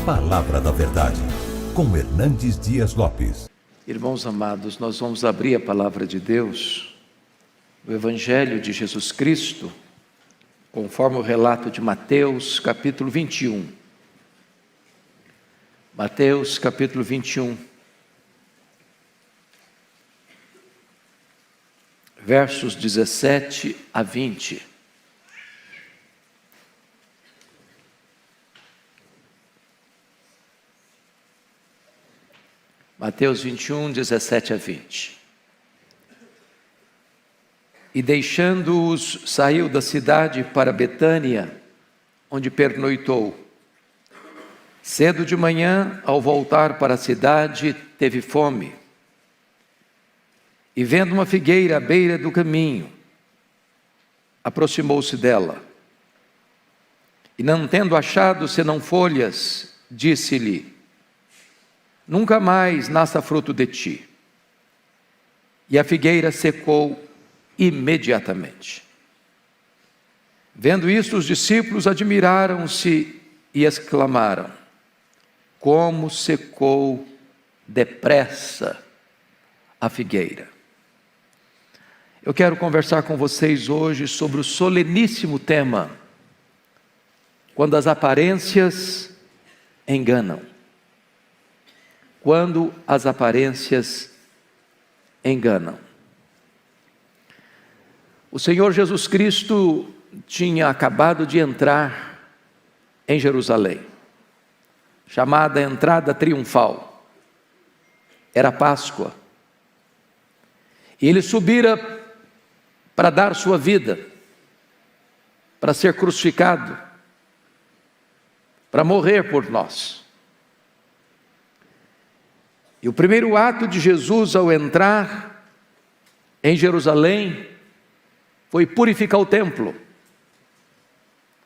Palavra da Verdade, com Hernandes Dias Lopes. Irmãos amados, nós vamos abrir a Palavra de Deus no Evangelho de Jesus Cristo, conforme o relato de Mateus, capítulo 21. Mateus, capítulo 21. Versos 17 a 20. Mateus 21, 17 a 20. E deixando-os, saiu da cidade para Betânia, onde pernoitou. Cedo de manhã, ao voltar para a cidade, teve fome. E vendo uma figueira à beira do caminho, aproximou-se dela. E não tendo achado senão folhas, disse-lhe: nunca mais nasça fruto de ti. E a figueira secou imediatamente. Vendo isto, os discípulos admiraram-se e exclamaram: como secou depressa a figueira. Eu quero conversar com vocês hoje sobre o soleníssimo tema: quando as aparências enganam. Quando as aparências enganam. O Senhor Jesus Cristo tinha acabado de entrar em Jerusalém, chamada entrada triunfal. Era Páscoa. E ele subira para dar sua vida, para ser crucificado, para morrer por nós. E o primeiro ato de Jesus ao entrar em Jerusalém foi purificar o templo,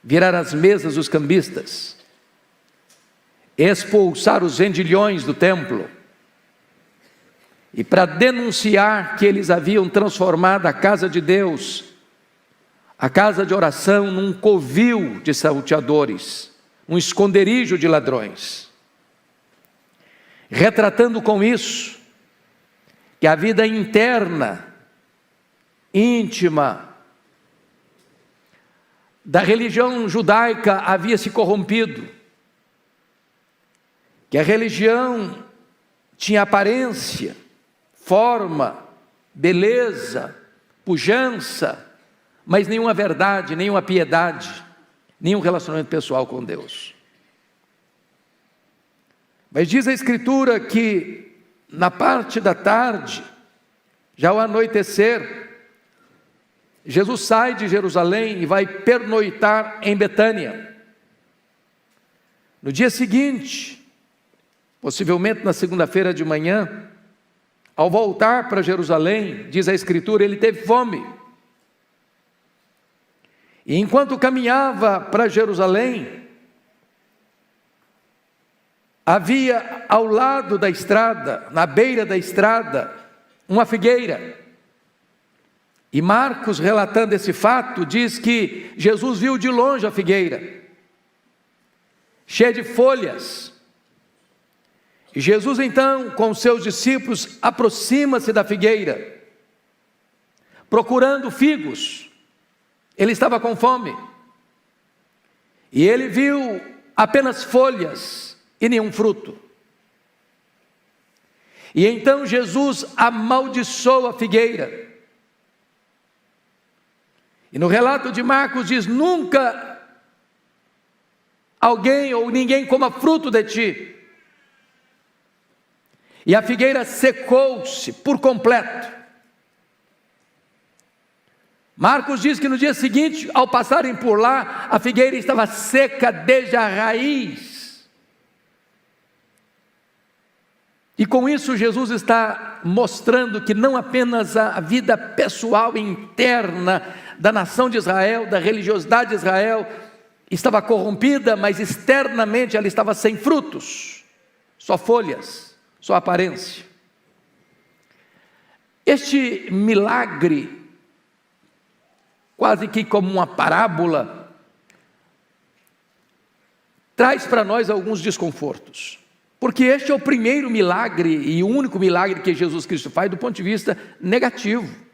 virar as mesas dos cambistas, expulsar os vendilhões do templo, e para denunciar que eles haviam transformado a casa de Deus, a casa de oração, num covil de salteadores, um esconderijo de ladrões. Retratando com isso que a vida interna, íntima, da religião judaica havia se corrompido, que a religião tinha aparência, forma, beleza, pujança, mas nenhuma verdade, nenhuma piedade, nenhum relacionamento pessoal com Deus. Mas diz a Escritura que na parte da tarde, já ao anoitecer, Jesus sai de Jerusalém e vai pernoitar em Betânia. No dia seguinte, possivelmente na segunda-feira de manhã, ao voltar para Jerusalém, diz a Escritura, ele teve fome. E enquanto caminhava para Jerusalém, havia ao lado da estrada, na beira da estrada, uma figueira. E Marcos, relatando esse fato, diz que Jesus viu de longe a figueira, cheia de folhas. E Jesus então, com seus discípulos, aproxima-se da figueira, procurando figos. Ele estava com fome. E ele viu apenas folhas e nenhum fruto. E então Jesus amaldiçoou a figueira. E no relato de Marcos diz: nunca alguém ou ninguém coma fruto de ti. E a figueira secou-se por completo. Marcos diz que no dia seguinte, ao passarem por lá, a figueira estava seca desde a raiz. E com isso Jesus está mostrando que não apenas a vida pessoal interna da nação de Israel, da religiosidade de Israel, estava corrompida, mas externamente ela estava sem frutos, só folhas, só aparência. Este milagre, quase que como uma parábola, traz para nós alguns desconfortos, porque este é o primeiro milagre e o único milagre que Jesus Cristo faz do ponto de vista negativo.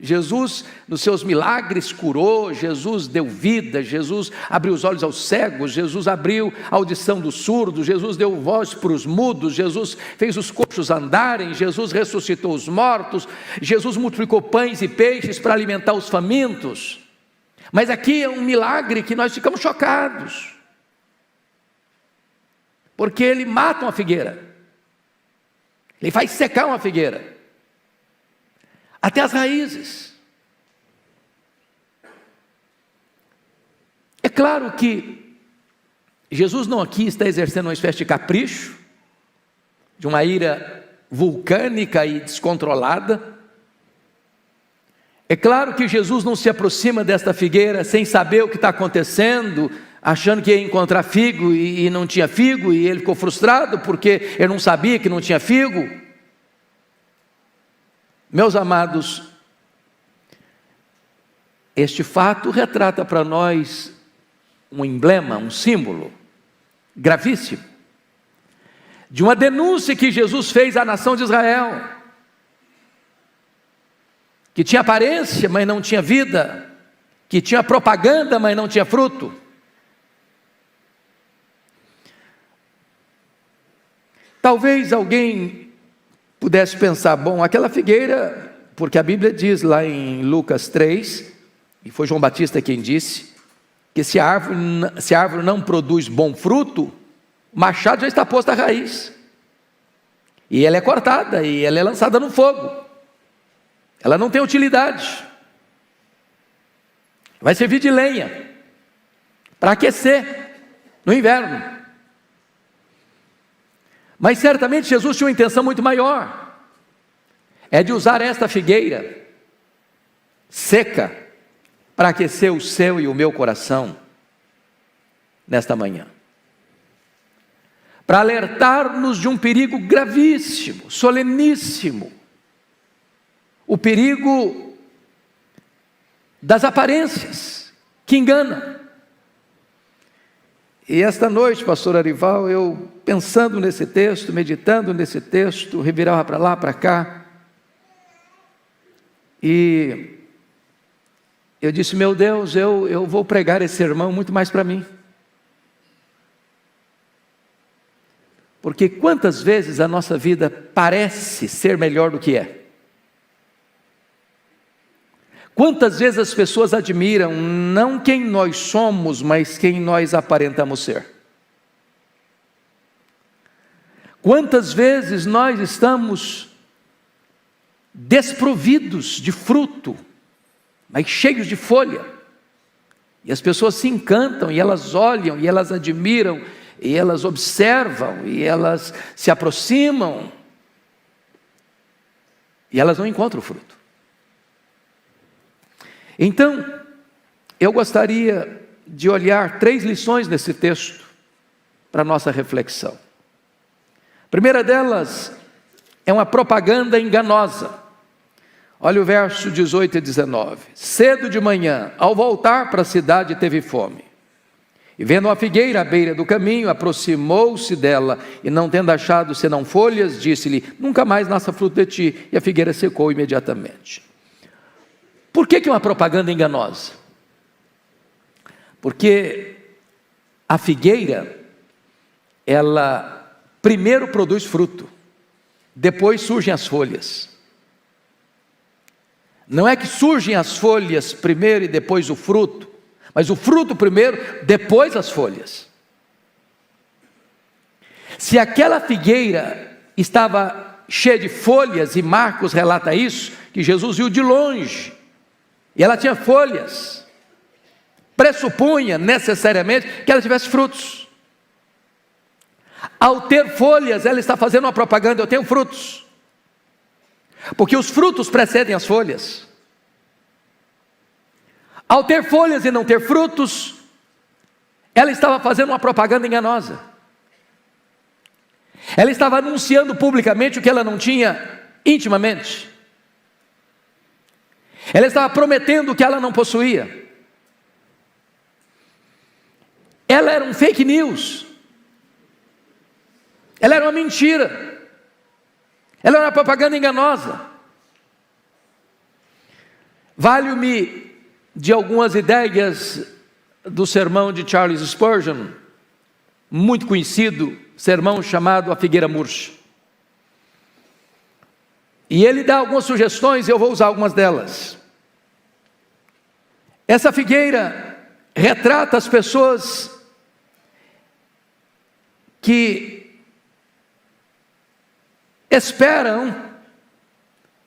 Jesus, nos seus milagres, curou, Jesus deu vida, Jesus abriu os olhos aos cegos, Jesus abriu a audição dos surdos, Jesus deu voz para os mudos, Jesus fez os coxos andarem, Jesus ressuscitou os mortos, Jesus multiplicou pães e peixes para alimentar os famintos. Mas aqui é um milagre que nós ficamos chocados, porque ele mata uma figueira, ele faz secar uma figueira, até as raízes. É claro que Jesus não aqui está exercendo uma espécie de capricho, de uma ira vulcânica e descontrolada. É claro que Jesus não se aproxima desta figueira sem saber o que está acontecendo, achando que ia encontrar figo e não tinha figo, e ele ficou frustrado porque ele não sabia que não tinha figo. Meus amados, este fato retrata para nós um emblema, um símbolo gravíssimo, de uma denúncia que Jesus fez à nação de Israel, que tinha aparência, mas não tinha vida, que tinha propaganda, mas não tinha fruto. Talvez alguém pudesse pensar, bom, aquela figueira, porque a Bíblia diz lá em Lucas 3, e foi João Batista quem disse, que se a árvore não produz bom fruto, o machado já está posto à raiz, e ela é cortada, e ela é lançada no fogo, ela não tem utilidade, vai servir de lenha, para aquecer no inverno. Mas certamente Jesus tinha uma intenção muito maior, é de usar esta figueira seca para aquecer o seu e o meu coração nesta manhã, para alertar-nos de um perigo gravíssimo, soleníssimo, o perigo das aparências que enganam. E esta noite, pastor Arival, eu pensando nesse texto, meditando nesse texto, revirava para lá, para cá, e eu disse, meu Deus, eu vou pregar esse sermão muito mais para mim, porque quantas vezes a nossa vida parece ser melhor do que é? Quantas vezes as pessoas admiram não quem nós somos, mas quem nós aparentamos ser? Quantas vezes nós estamos desprovidos de fruto, mas cheios de folha, e as pessoas se encantam, e elas olham, e elas admiram, e elas observam, e elas se aproximam, e elas não encontram o fruto. Então, eu gostaria de olhar 3 lições nesse texto para a nossa reflexão. A primeira delas é uma propaganda enganosa. Olha o verso 18 e 19. Cedo de manhã, ao voltar para a cidade, teve fome. E vendo uma figueira à beira do caminho, aproximou-se dela, e não tendo achado senão folhas, disse-lhe, nunca mais nasça fruto de ti. E a figueira secou imediatamente. Por que é uma propaganda enganosa? Porque a figueira, ela primeiro produz fruto, depois surgem as folhas. Não é que surgem as folhas primeiro e depois o fruto, mas o fruto primeiro, depois as folhas. Se aquela figueira estava cheia de folhas, e Marcos relata isso, que Jesus viu de longe, e ela tinha folhas, pressupunha necessariamente que ela tivesse frutos. Ao ter folhas, ela está fazendo uma propaganda, eu tenho frutos, porque os frutos precedem as folhas. Ao ter folhas e não ter frutos, ela estava fazendo uma propaganda enganosa. Ela estava anunciando publicamente o que ela não tinha intimamente. Ela estava prometendo o que ela não possuía. ela era um fake news, ela era uma mentira, ela era uma propaganda enganosa. Valho-me de algumas ideias do sermão de Charles Spurgeon, muito conhecido, sermão chamado A Figueira Murcha. E ele dá algumas sugestões, e eu vou usar algumas delas. Essa figueira retrata as pessoas que esperam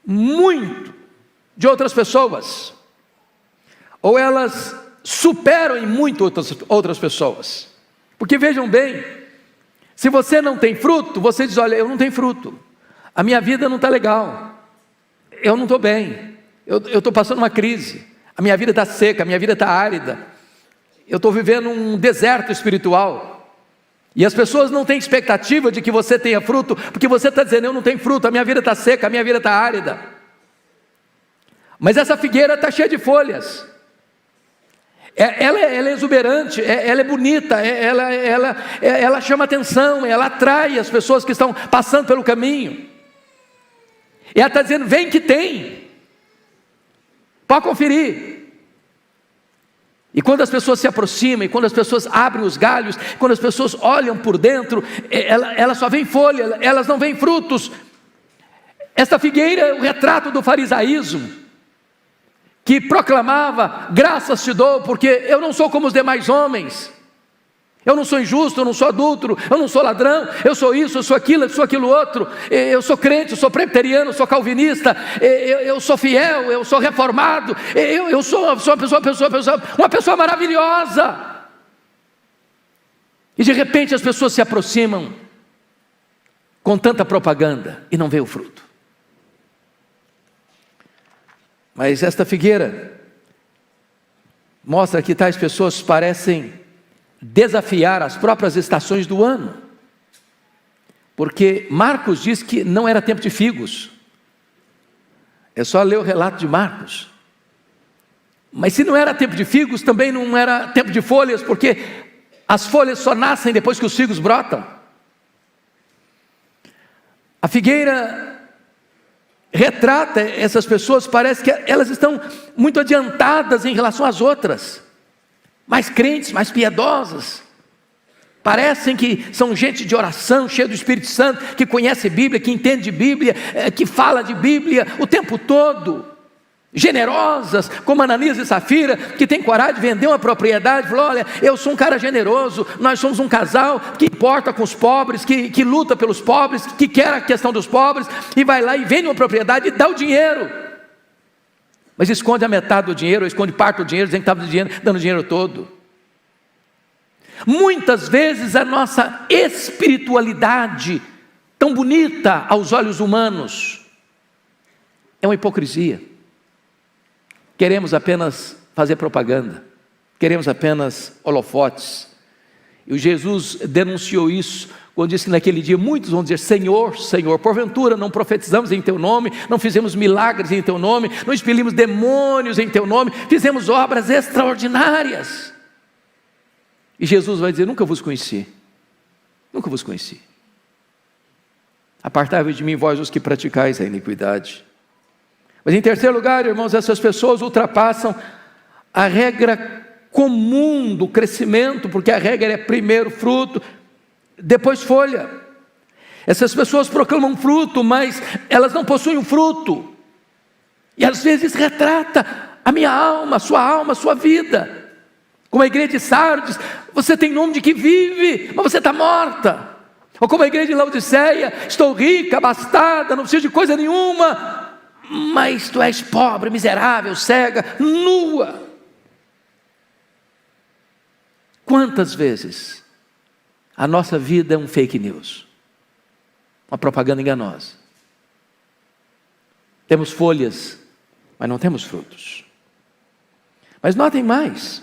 muito de outras pessoas, ou elas superam em muito outras pessoas. Porque vejam bem, se você não tem fruto, você diz: olha, eu não tenho fruto, a minha vida não está legal, eu não estou bem, eu estou passando uma crise, a minha vida está seca, a minha vida está árida, eu estou vivendo um deserto espiritual. E as pessoas não têm expectativa de que você tenha fruto, porque você está dizendo: eu não tenho fruto, a minha vida está seca, a minha vida está árida. Mas essa figueira está cheia de folhas, ela é exuberante, ela é bonita, ela chama atenção, ela atrai as pessoas que estão passando pelo caminho. E ela está dizendo: vem que tem, pode conferir. E quando as pessoas se aproximam, e quando as pessoas abrem os galhos, quando as pessoas olham por dentro, ela só vem folha, elas não vêm frutos. Esta figueira é o retrato do farisaísmo, que proclamava: graças te dou, porque eu não sou como os demais homens, eu não sou injusto, eu não sou adúltero, eu não sou ladrão, eu sou isso, eu sou aquilo outro, eu sou crente, eu sou presbiteriano, eu sou calvinista, eu sou fiel, eu sou reformado, eu sou uma pessoa maravilhosa. E de repente as pessoas se aproximam com tanta propaganda e não vê o fruto. Mas esta figueira mostra que tais pessoas parecem desafiar as próprias estações do ano, porque Marcos diz que não era tempo de figos. É só ler o relato de Marcos. Mas se não era tempo de figos, também não era tempo de folhas, porque as folhas só nascem depois que os figos brotam. A figueira retrata essas pessoas, parece que elas estão muito adiantadas em relação às outras, mais crentes, mais piedosas, parecem que são gente de oração, cheia do Espírito Santo, que conhece Bíblia, que entende de Bíblia, que fala de Bíblia o tempo todo, generosas, como Ananias e Safira, que tem coragem de vender uma propriedade. Falou: olha, eu sou um cara generoso, nós somos um casal que importa com os pobres, que luta pelos pobres, que quer a questão dos pobres, e vai lá e vende uma propriedade e dá o dinheiro, mas esconde a metade do dinheiro, ou esconde parte do dinheiro, dizendo que estava dando o dinheiro todo. Muitas vezes a nossa espiritualidade, tão bonita aos olhos humanos, é uma hipocrisia. Queremos apenas fazer propaganda, queremos apenas holofotes. E o Jesus denunciou isso quando disse que naquele dia muitos vão dizer: Senhor, Senhor, porventura não profetizamos em Teu nome, não fizemos milagres em Teu nome, não expelimos demônios em Teu nome, fizemos obras extraordinárias. E Jesus vai dizer: nunca vos conheci, nunca vos conheci. Apartai-vos de mim, vós os que praticais a iniquidade. Mas em terceiro lugar, irmãos, essas pessoas ultrapassam a regra comum do crescimento, porque a regra é primeiro fruto, depois folha. Essas pessoas proclamam fruto, mas elas não possuem um fruto, e às vezes retrata a minha alma, a sua vida. Como a igreja de Sardes: você tem nome de que vive, mas você está morta. Ou como a igreja de Laodiceia: estou rica, abastada, não preciso de coisa nenhuma, mas tu és pobre, miserável, cega, nua. Quantas vezes a nossa vida é um fake news, uma propaganda enganosa? Temos folhas, mas não temos frutos. Mas notem mais,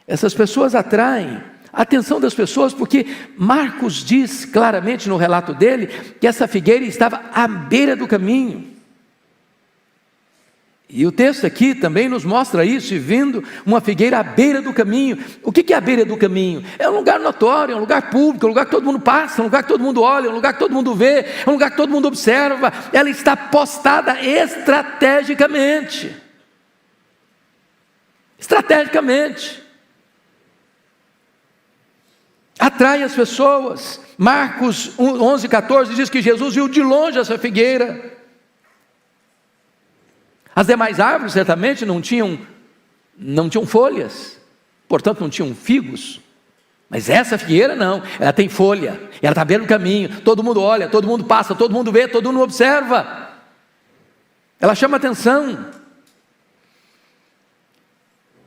essas pessoas atraem a atenção das pessoas, porque Marcos diz claramente no relato dele que essa figueira estava à beira do caminho. E o texto aqui também nos mostra isso, e vendo uma figueira à beira do caminho. O que é a beira do caminho? É um lugar notório, é um lugar público, é um lugar que todo mundo passa, é um lugar que todo mundo olha, é um lugar que todo mundo vê, é um lugar que todo mundo observa. Ela está postada estrategicamente. Estrategicamente. Atrai as pessoas. Marcos 11:14 diz que Jesus viu de longe essa figueira. As demais árvores certamente não tinham folhas, portanto não tinham figos, mas essa figueira não, ela tem folha, ela está bem no caminho, todo mundo olha, todo mundo passa, todo mundo vê, todo mundo observa, ela chama atenção,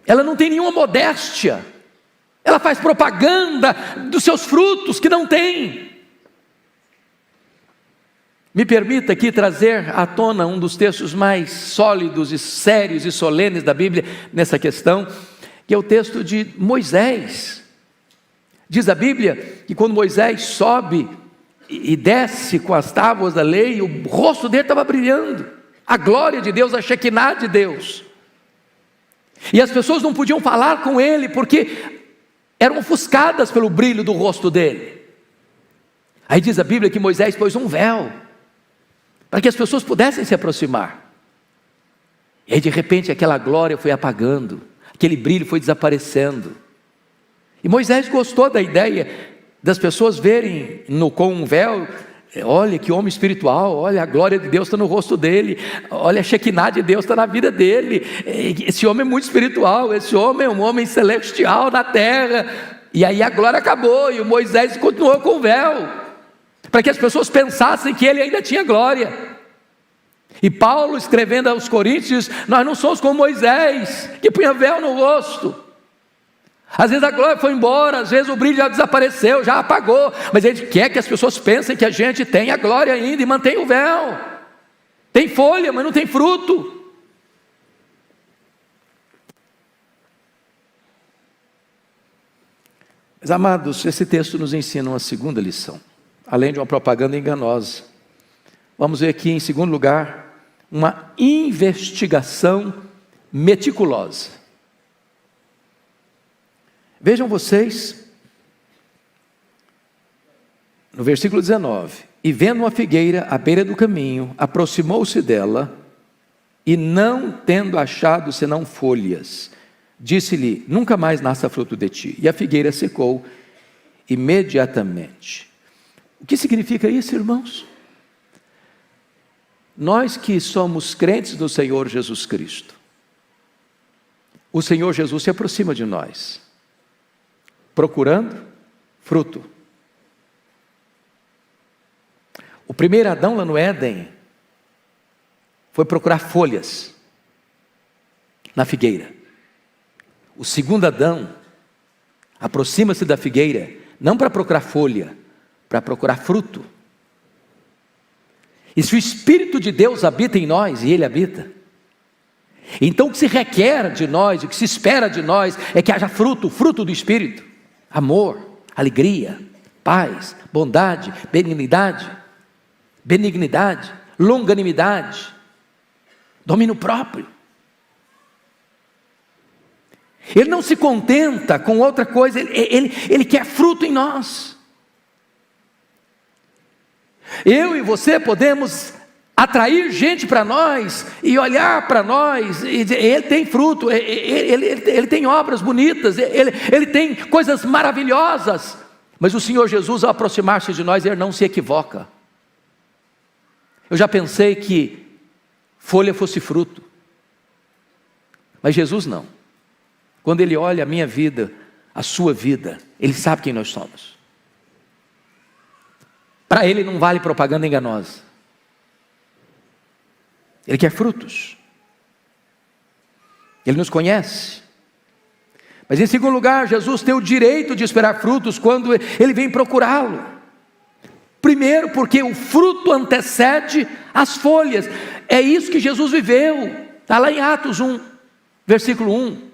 ela não tem nenhuma modéstia, ela faz propaganda dos seus frutos que não tem. Me permita aqui trazer à tona um dos textos mais sólidos e sérios e solenes da Bíblia nessa questão, que é o texto de Moisés. Diz a Bíblia que quando Moisés sobe e desce com as tábuas da lei, o rosto dele estava brilhando, a glória de Deus, a Shekinah de Deus, e as pessoas não podiam falar com ele, porque eram ofuscadas pelo brilho do rosto dele. Aí diz a Bíblia que Moisés pôs um véu, para que as pessoas pudessem se aproximar. E aí de repente aquela glória foi apagando, aquele brilho foi desaparecendo. E Moisés gostou da ideia das pessoas verem com um véu, olha que homem espiritual, olha a glória de Deus está no rosto dele, olha a Shekinah de Deus está na vida dele, esse homem é muito espiritual, esse homem é um homem celestial na terra. E aí a glória acabou e o Moisés continuou com o véu, para que as pessoas pensassem que ele ainda tinha glória. E Paulo, escrevendo aos Coríntios, diz: nós não somos como Moisés, que punha véu no rosto. Às vezes a glória foi embora, às vezes o brilho já desapareceu, já apagou, mas ele quer que as pessoas pensem que a gente tem a glória ainda e mantém o véu. Tem folha, mas não tem fruto. Mas amados, esse texto nos ensina uma segunda lição, além de uma propaganda enganosa. Vamos ver aqui em segundo lugar, uma investigação meticulosa. Vejam vocês, no versículo 19: e vendo uma figueira à beira do caminho, aproximou-se dela, e não tendo achado senão folhas, disse-lhe: nunca mais nasça fruto de ti. E a figueira secou imediatamente. O que significa isso, irmãos? Nós que somos crentes do Senhor Jesus Cristo, o Senhor Jesus se aproxima de nós, procurando fruto. O primeiro Adão lá no Éden foi procurar folhas na figueira. O segundo Adão aproxima-se da figueira, não para procurar folha, para procurar fruto. E se o Espírito de Deus habita em nós, e Ele habita, então o que se requer de nós, o que se espera de nós, é que haja fruto, fruto do Espírito: amor, alegria, paz, bondade, benignidade, longanimidade, domínio próprio. Ele não se contenta com outra coisa, ele quer fruto em nós. Eu e você podemos atrair gente para nós e olhar para nós e dizer: ele tem fruto, ele tem obras bonitas, ele tem coisas maravilhosas. Mas o Senhor Jesus, ao aproximar-se de nós, Ele não se equivoca. Eu já pensei que folha fosse fruto, mas Jesus não. Quando Ele olha a minha vida, a sua vida, Ele sabe quem nós somos. Para Ele não vale propaganda enganosa. Ele quer frutos. Ele nos conhece. Mas em segundo lugar, Jesus tem o direito de esperar frutos quando Ele vem procurá-lo. Primeiro, porque o fruto antecede as folhas. É isso que Jesus viveu. Está lá em Atos 1, versículo 1.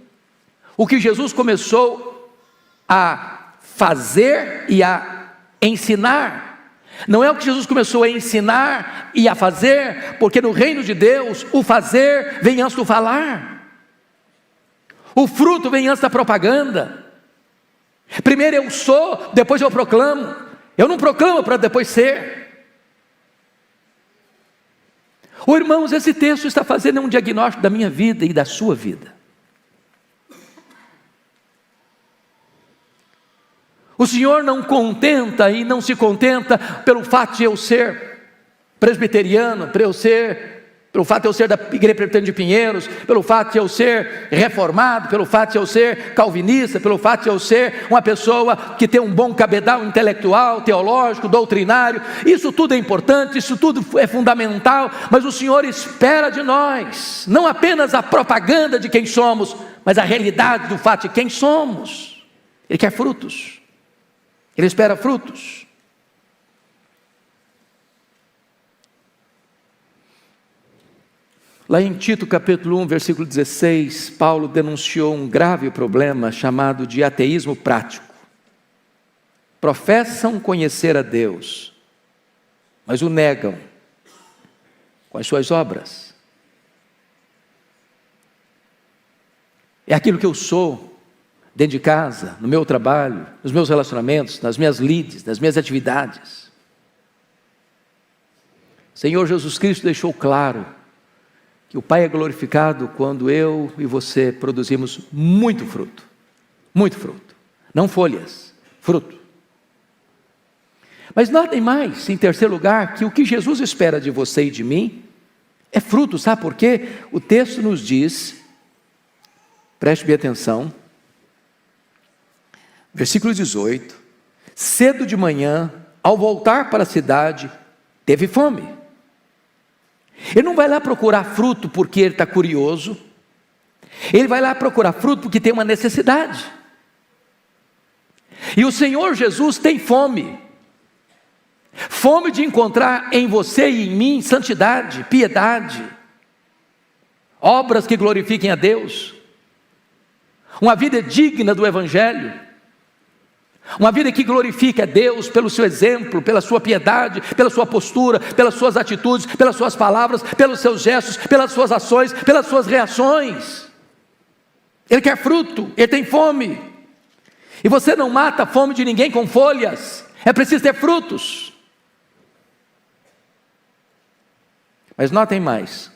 O que Jesus começou a fazer e a ensinar Não é o que Jesus começou a ensinar e a fazer, porque no reino de Deus o fazer vem antes do falar. O fruto vem antes da propaganda. Primeiro eu sou, depois eu proclamo. Eu não proclamo para depois ser. Irmãos, esse texto está fazendo um diagnóstico da minha vida e da sua vida. O Senhor não contenta e não se contenta pelo fato de eu ser presbiteriano, pelo fato de eu ser da Igreja Presbiteriana de Pinheiros, pelo fato de eu ser reformado, pelo fato de eu ser calvinista, pelo fato de eu ser uma pessoa que tem um bom cabedal intelectual, teológico, doutrinário. Isso tudo é importante, isso tudo é fundamental, mas o Senhor espera de nós, não apenas a propaganda de quem somos, mas a realidade do fato de quem somos. Ele quer frutos. Ele espera frutos. Lá em Tito capítulo 1, versículo 16, Paulo denunciou um grave problema chamado de ateísmo prático. Professam conhecer a Deus, mas o negam com as suas obras. É aquilo que eu sou, dentro de casa, no meu trabalho, nos meus relacionamentos, nas minhas lides, nas minhas atividades. O Senhor Jesus Cristo deixou claro que o Pai é glorificado quando eu e você produzimos muito fruto. Muito fruto. Não folhas, fruto. Mas notem mais, em terceiro lugar, que o que Jesus espera de você e de mim é fruto. Sabe por quê? O texto nos diz, preste bem atenção, versículo 18: cedo de manhã, ao voltar para a cidade, teve fome. Ele não vai lá procurar fruto porque ele está curioso, ele vai lá procurar fruto porque tem uma necessidade. E o Senhor Jesus tem fome de encontrar em você e em mim santidade, piedade, obras que glorifiquem a Deus, uma vida digna do Evangelho, uma vida que glorifique a Deus pelo seu exemplo, pela sua piedade, pela sua postura, pelas suas atitudes, pelas suas palavras, pelos seus gestos, pelas suas ações, pelas suas reações. Ele quer fruto, ele tem fome. E você não mata a fome de ninguém com folhas, é preciso ter frutos. Mas notem mais,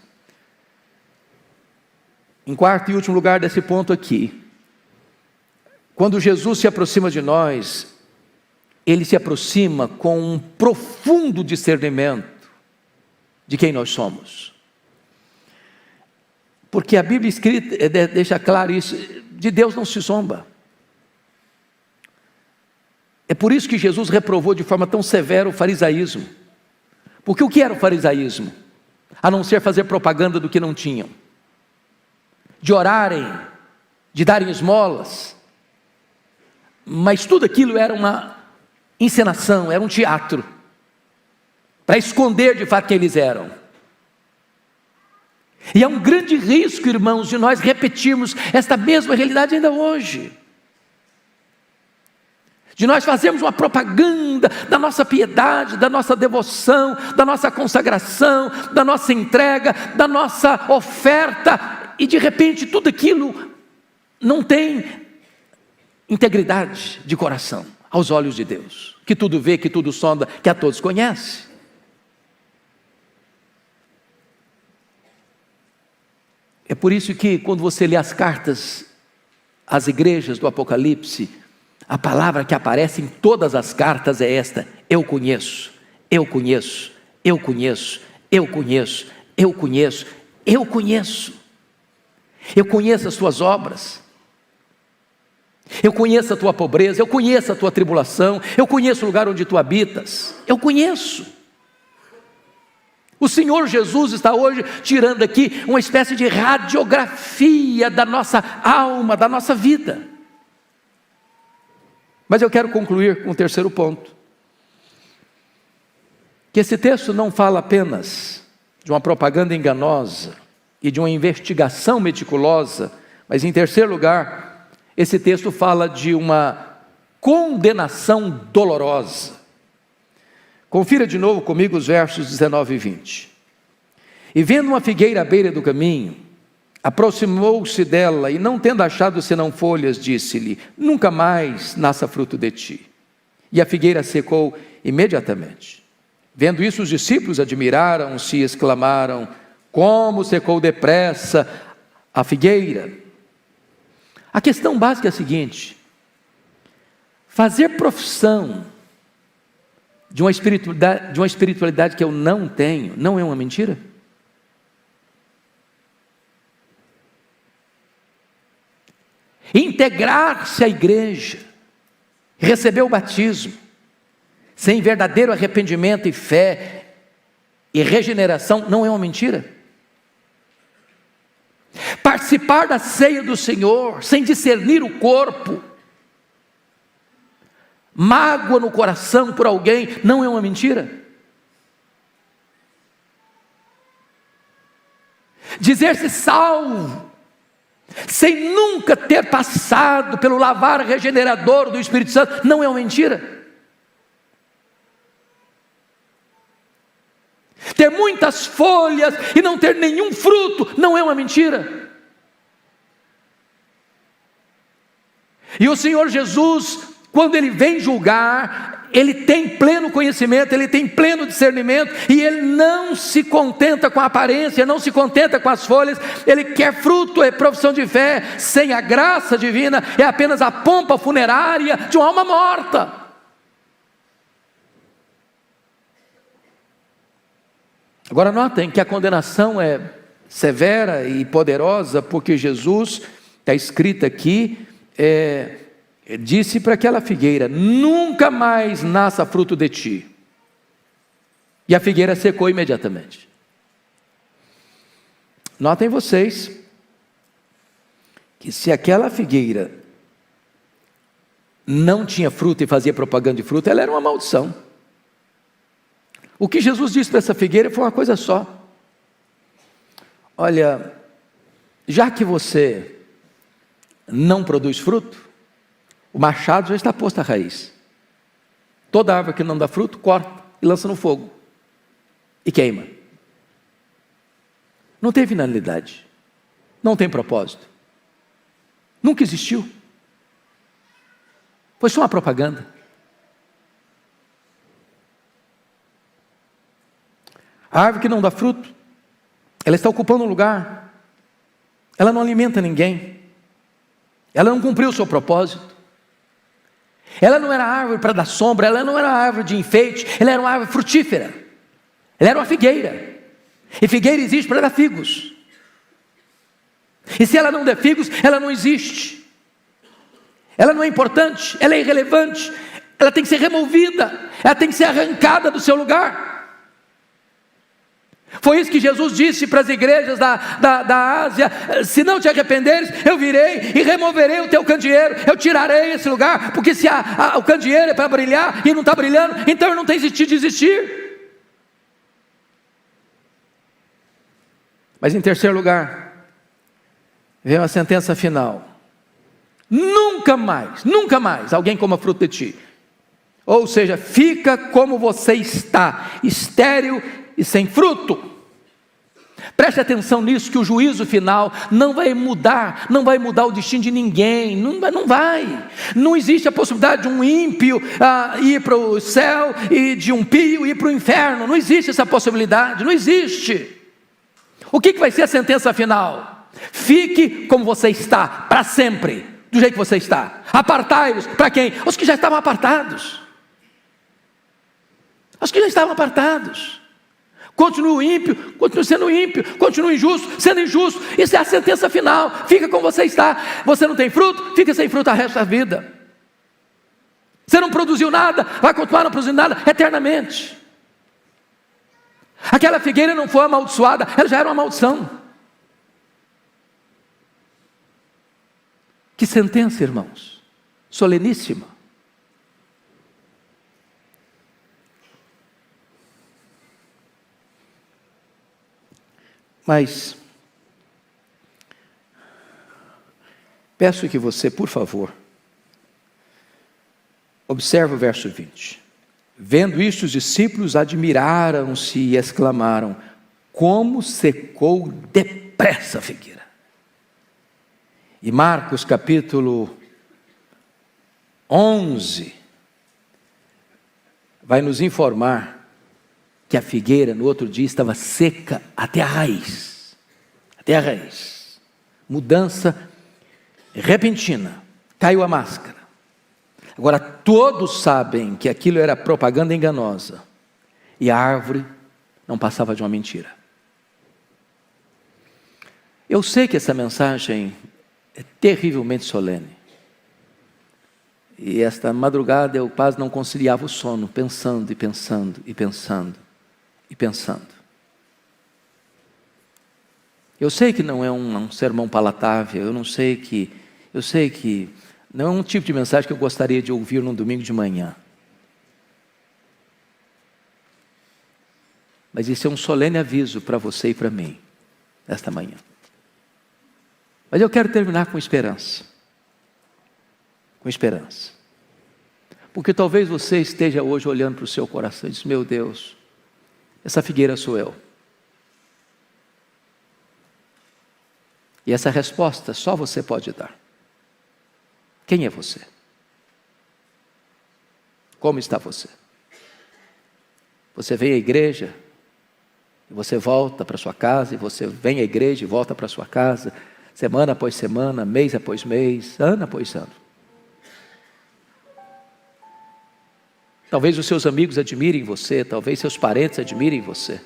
em quarto e último lugar desse ponto aqui, quando Jesus se aproxima de nós, Ele se aproxima com um profundo discernimento de quem nós somos. Porque a Bíblia escrita deixa claro isso, de Deus não se zomba. É por isso que Jesus reprovou de forma tão severa o farisaísmo. Porque o que era o farisaísmo? A não ser fazer propaganda do que não tinham. De orarem, de darem esmolas. Mas tudo aquilo era uma encenação, era um teatro, para esconder de fato quem eles eram. E é um grande risco, irmãos, de nós repetirmos esta mesma realidade ainda hoje. De nós fazermos uma propaganda da nossa piedade, da nossa devoção, da nossa consagração, da nossa entrega, da nossa oferta, e de repente tudo aquilo não tem integridade de coração aos olhos de Deus, que tudo vê, que tudo sonda, que a todos conhece. É por isso que quando você lê as cartas às igrejas do Apocalipse, a palavra que aparece em todas as cartas é esta: eu conheço, eu conheço, eu conheço, eu conheço, eu conheço, eu conheço. Eu conheço as tuas obras, eu conheço a tua pobreza, eu conheço a tua tribulação, eu conheço o lugar onde tu habitas, eu conheço. O Senhor Jesus está hoje tirando aqui uma espécie de radiografia da nossa alma, da nossa vida. Mas eu quero concluir com o terceiro ponto, que esse texto não fala apenas de uma propaganda enganosa e de uma investigação meticulosa, mas em terceiro lugar, esse texto fala de uma condenação dolorosa. Confira de novo comigo os versos 19 e 20. E vendo uma figueira à beira do caminho, aproximou-se dela, e não tendo achado senão folhas, disse-lhe: nunca mais nasça fruto de ti. E a figueira secou imediatamente. Vendo isso, os discípulos admiraram-se e exclamaram: como secou depressa a figueira. A questão básica é a seguinte: fazer profissão de uma espiritualidade que eu não tenho, não é uma mentira? Integrar-se à igreja, receber o batismo, sem verdadeiro arrependimento e fé e regeneração, não é uma mentira? Participar da ceia do Senhor, sem discernir o corpo, mágoa no coração por alguém, não é uma mentira? Dizer-se salvo, sem nunca ter passado pelo lavar regenerador do Espírito Santo, não é uma mentira? Ter muitas folhas e não ter nenhum fruto, não é uma mentira? E o Senhor Jesus, quando Ele vem julgar, Ele tem pleno conhecimento, Ele tem pleno discernimento, e Ele não se contenta com a aparência, não se contenta com as folhas, Ele quer fruto, é profissão de fé. Sem a graça divina, é apenas a pompa funerária de uma alma morta. Agora notem que a condenação é severa e poderosa, porque Jesus, está escrito aqui, disse para aquela figueira: nunca mais nasça fruto de ti. E a figueira secou imediatamente. Notem vocês que se aquela figueira não tinha fruto e fazia propaganda de fruto, ela era uma maldição. O que Jesus disse para essa figueira foi uma coisa só: olha, já que você não produz fruto, o machado já está posto à raiz. Toda árvore que não dá fruto, corta e lança no fogo e queima. Não tem finalidade, não tem propósito, nunca existiu, foi só uma propaganda. A árvore que não dá fruto, ela está ocupando um lugar, ela não alimenta ninguém, ela não cumpriu o seu propósito. Ela não era árvore para dar sombra, ela não era árvore de enfeite, ela era uma árvore frutífera, ela era uma figueira, e figueira existe para dar figos, e se ela não der figos, ela não existe, ela não é importante, ela é irrelevante, ela tem que ser removida, ela tem que ser arrancada do seu lugar. Foi isso que Jesus disse para as igrejas da Ásia: se não te arrependeres, eu virei e removerei o teu candeeiro, eu tirarei esse lugar, porque se o candeeiro é para brilhar e não está brilhando, então ele não tem sentido de existir. Mas em terceiro lugar, vem a sentença final: nunca mais alguém coma fruto de ti. Ou seja, fica como você está, estéril e sem fruto. Preste atenção nisso, que o juízo final não vai mudar o destino de ninguém, não vai. Não existe a possibilidade de um ímpio ir para o céu e de um pio ir para o inferno, não existe essa possibilidade, não existe. O que vai ser a sentença final? Fique como você está, para sempre, do jeito que você está. Apartai-vos, para quem? Os que já estavam apartados. Continue ímpio, continue sendo ímpio, continue injusto, sendo injusto. Isso é a sentença final. Fica como você está. Você não tem fruto, fica sem fruto o resto da vida. Você não produziu nada, vai continuar não produzindo nada eternamente. Aquela figueira não foi amaldiçoada, ela já era uma maldição. Que sentença, irmãos, soleníssima. Mas peço que você, por favor, observe o verso 20. Vendo isto, os discípulos admiraram-se e exclamaram: como secou depressa a figueira. E Marcos capítulo 11 vai nos informar que a figueira no outro dia estava seca até a raiz. Até a raiz. Mudança repentina. Caiu a máscara. Agora todos sabem que aquilo era propaganda enganosa. E a árvore não passava de uma mentira. Eu sei que essa mensagem é terrivelmente solene. E esta madrugada eu quase não conciliava o sono, pensando e pensando e pensando e pensando. Eu sei que não é um sermão palatável, eu sei que não é um tipo de mensagem que eu gostaria de ouvir num domingo de manhã. Mas isso é um solene aviso para você e para mim, esta manhã. Mas eu quero terminar com esperança. Com esperança. Porque talvez você esteja hoje olhando para o seu coração e diz: meu Deus, essa figueira sou eu. E essa resposta só você pode dar. Quem é você? Como está você? Você vem à igreja, e você volta para sua casa, e você vem à igreja e volta para sua casa, semana após semana, mês após mês, ano após ano. Talvez os seus amigos admirem você, talvez seus parentes admirem você.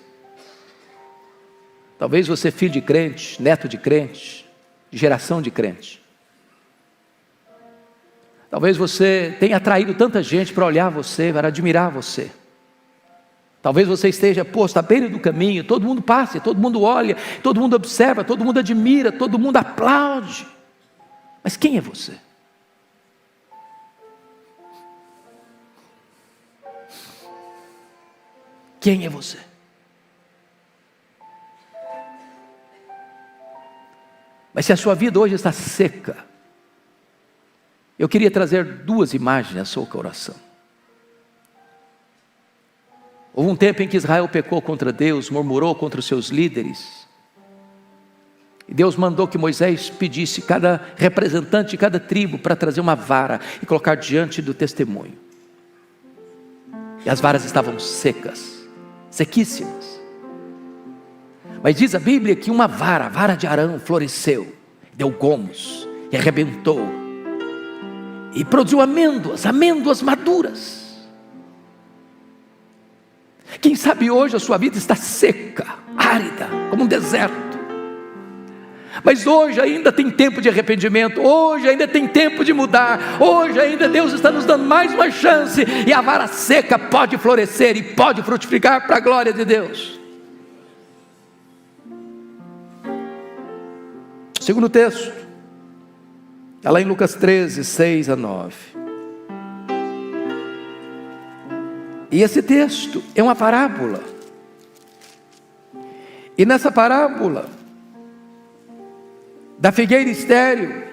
Talvez você é filho de crente, neto de crente, de geração de crente. Talvez você tenha atraído tanta gente para olhar você, para admirar você. Talvez você esteja posto à beira do caminho, todo mundo passa, todo mundo olha, todo mundo observa, todo mundo admira, todo mundo aplaude. Mas quem é você? Quem é você? Mas se a sua vida hoje está seca, eu queria trazer duas imagens ao seu coração. Houve um tempo em que Israel pecou contra Deus, murmurou contra os seus líderes. E Deus mandou que Moisés pedisse cada representante de cada tribo para trazer uma vara e colocar diante do testemunho. E as varas estavam secas, sequíssimas. Mas diz a Bíblia que uma vara, a vara de Arão, floresceu, deu gomos e arrebentou. E produziu amêndoas maduras. Quem sabe hoje a sua vida está seca, árida, como um deserto. Mas hoje ainda tem tempo de arrependimento, hoje ainda tem tempo de mudar, hoje ainda Deus está nos dando mais uma chance, e a vara seca pode florescer e pode frutificar para a glória de Deus. Segundo texto, está lá em Lucas 13, 6 a 9. E esse texto é uma parábola. E nessa parábola da figueira estéril,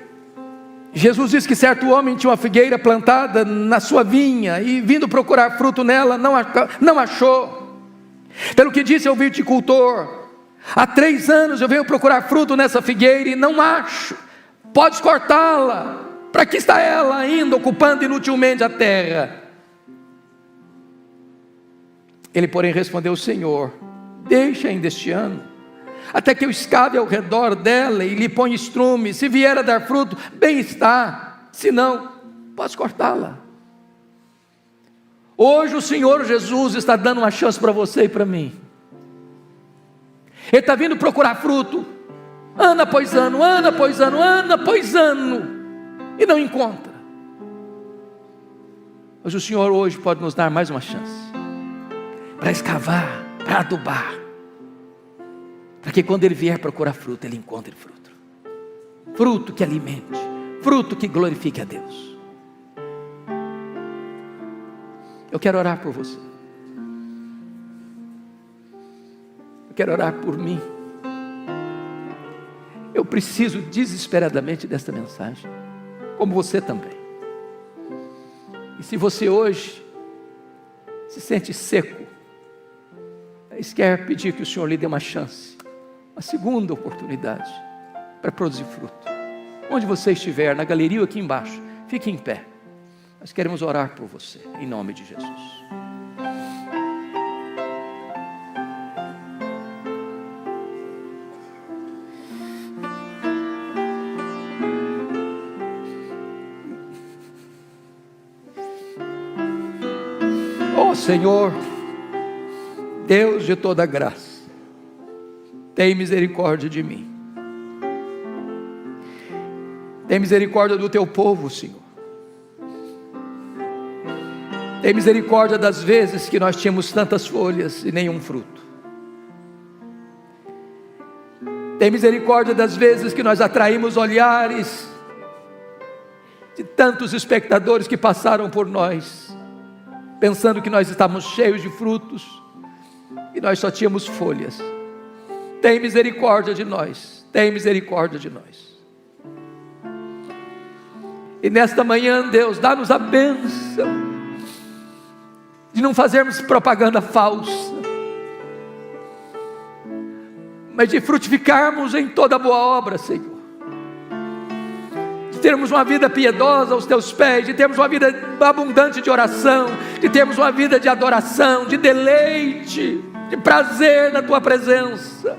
Jesus diz que certo homem tinha uma figueira plantada na sua vinha, e vindo procurar fruto nela, não achou. Pelo que disse ao viticultor: há 3 anos eu venho procurar fruto nessa figueira e não acho. Podes cortá-la. Para que está ela ainda ocupando inutilmente a terra? Ele, porém, respondeu: Senhor, deixa ainda este ano, até que eu escave ao redor dela e lhe ponha estrume. Se vier a dar fruto, bem está. Se não, podes cortá-la. Hoje o Senhor Jesus está dando uma chance para você e para mim. Ele está vindo procurar fruto, ano após ano, ano após ano, ano após ano, e não encontra. Mas o Senhor hoje pode nos dar mais uma chance, para escavar, para adubar, para que quando Ele vier procurar fruto, Ele encontre fruto. Fruto que alimente, fruto que glorifique a Deus. Eu quero orar por você. Eu quero orar por mim. Eu preciso desesperadamente desta mensagem, como você também. E se você hoje se sente seco, mas quer pedir que o Senhor lhe dê uma chance, uma segunda oportunidade para produzir fruto. Onde você estiver, na galeria ou aqui embaixo, fique em pé. Nós queremos orar por você, em nome de Jesus. Oh Senhor, Deus de toda graça, tem misericórdia de mim. Tem misericórdia do teu povo, Senhor. Tem misericórdia das vezes que nós tínhamos tantas folhas e nenhum fruto. Tem misericórdia das vezes que nós atraímos olhares de tantos espectadores que passaram por nós, pensando que nós estávamos cheios de frutos e nós só tínhamos folhas. Tem misericórdia de nós, tem misericórdia de nós. E nesta manhã, Deus, dá-nos a bênção de não fazermos propaganda falsa, mas de frutificarmos em toda boa obra, Senhor. De termos uma vida piedosa aos teus pés, de termos uma vida abundante de oração, de termos uma vida de adoração, de deleite, de prazer na tua presença.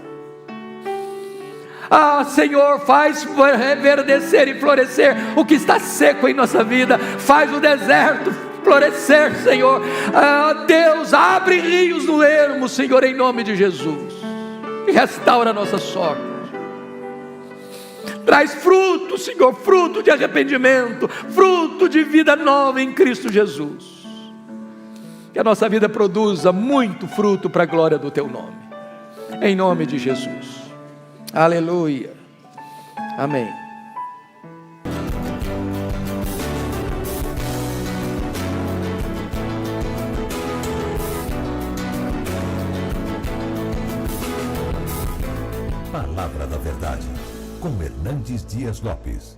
Ah, Senhor, faz reverdecer e florescer o que está seco em nossa vida. Faz o deserto florescer, Senhor. Ah, Deus, abre rios no ermo, Senhor, em nome de Jesus. E restaura a nossa sorte. Traz fruto, Senhor, fruto de arrependimento, fruto de vida nova em Cristo Jesus. Que a nossa vida produza muito fruto para a glória do teu nome. Em nome de Jesus. Aleluia. Amém. Palavra da Verdade, com Hernandes Dias Lopes.